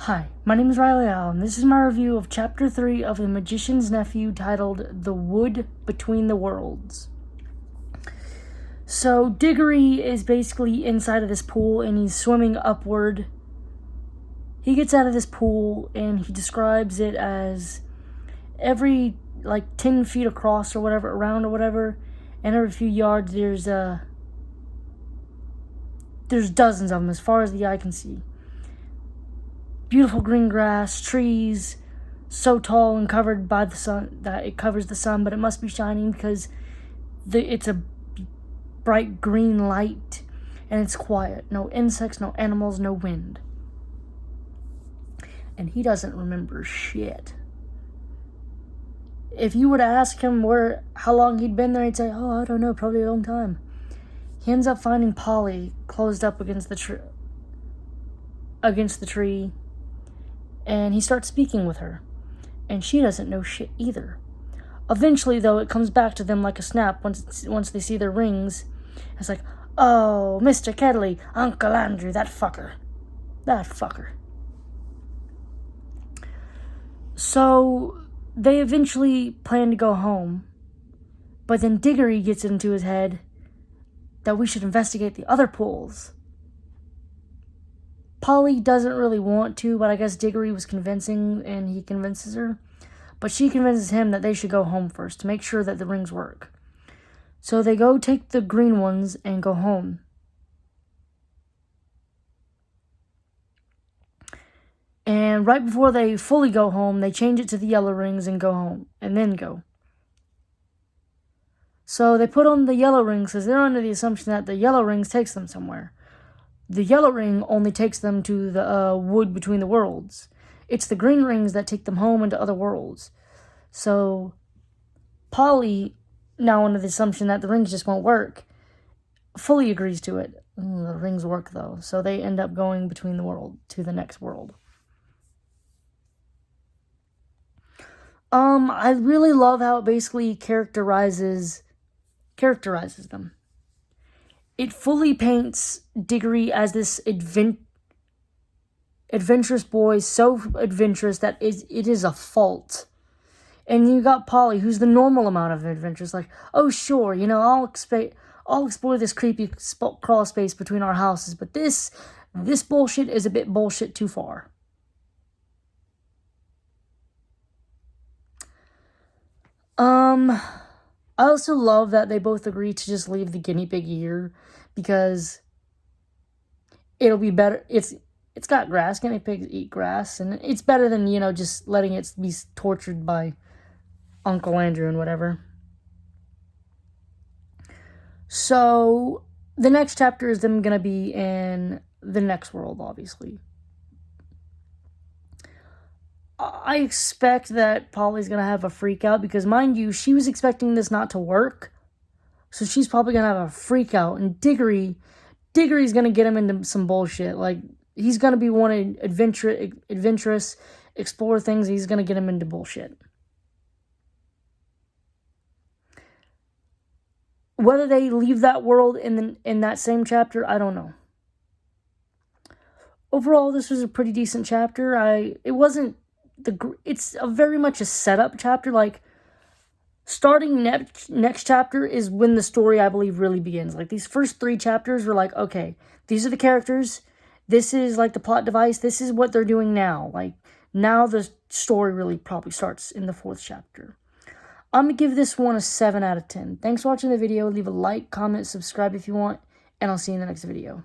Hi, my name is Riley Allen. This is my review of Chapter 3 of The Magician's Nephew, titled The Wood Between the Worlds. So, Diggory is basically inside of this pool, and he's swimming upward. He gets out of this pool, and he describes it as every, 10 feet across or whatever, around or whatever, and every few yards there's dozens of them, as far as the eye can see. Beautiful green grass, trees, so tall and covered by the sun that it covers the sun, but it must be shining because it's a bright green light, and it's quiet. No insects, no animals, no wind. And he doesn't remember shit. If you were to ask him how long he'd been there, he'd say, "Oh, I don't know, probably a long time." He ends up finding Polly closed up against the tree. And he starts speaking with her, and she doesn't know shit either. Eventually, though, it comes back to them like a snap once they see their rings. It's like, "Oh, Mr. Kedley, Uncle Andrew, that fucker. So, they eventually plan to go home, but then Diggory gets into his head that we should investigate the other pools. Polly doesn't really want to, but I guess Diggory was convincing, and he convinces her. But she convinces him that they should go home first to make sure that the rings work. So they go take the green ones and go home. And right before they fully go home, they change it to the yellow rings and go home, and then go. So they put on the yellow rings because they're under the assumption that the yellow rings takes them somewhere. The yellow ring only takes them to the wood between the worlds. It's the green rings that take them home into other worlds. So, Polly, now under the assumption that the rings just won't work, fully agrees to it. The rings work, though. So they end up going between the world to the next world. I really love how it basically characterizes them. It fully paints Diggory as this adventurous boy, so adventurous that it is a fault. And you got Polly, who's the normal amount of adventures, like, "Oh, sure, I'll explore this creepy crawl space between our houses, but this bullshit is a bit bullshit too far." I also love that they both agree to just leave the guinea pig here because it'll be better. It's got grass. Guinea pigs eat grass, and it's better than, just letting it be tortured by Uncle Andrew and whatever. So the next chapter is them gonna be in the next world, obviously. I expect that Polly's going to have a freak out because, mind you, she was expecting this not to work. So she's probably going to have a freak out. And Diggory's going to get him into some bullshit. Like, he's going to be wanting adventurous, explore things. He's going to get him into bullshit. Whether they leave that world in that same chapter, I don't know. Overall, this was a pretty decent chapter. It's very much a setup chapter. Like, starting next chapter is when the story, I believe, really begins. Like, these first 3 chapters were like, okay, these are the characters. This is, like, the plot device. This is what they're doing now. Like, now the story really probably starts in the 4th chapter. I'm going to give this one a 7 out of 10. Thanks for watching the video. Leave a like, comment, subscribe if you want, and I'll see you in the next video.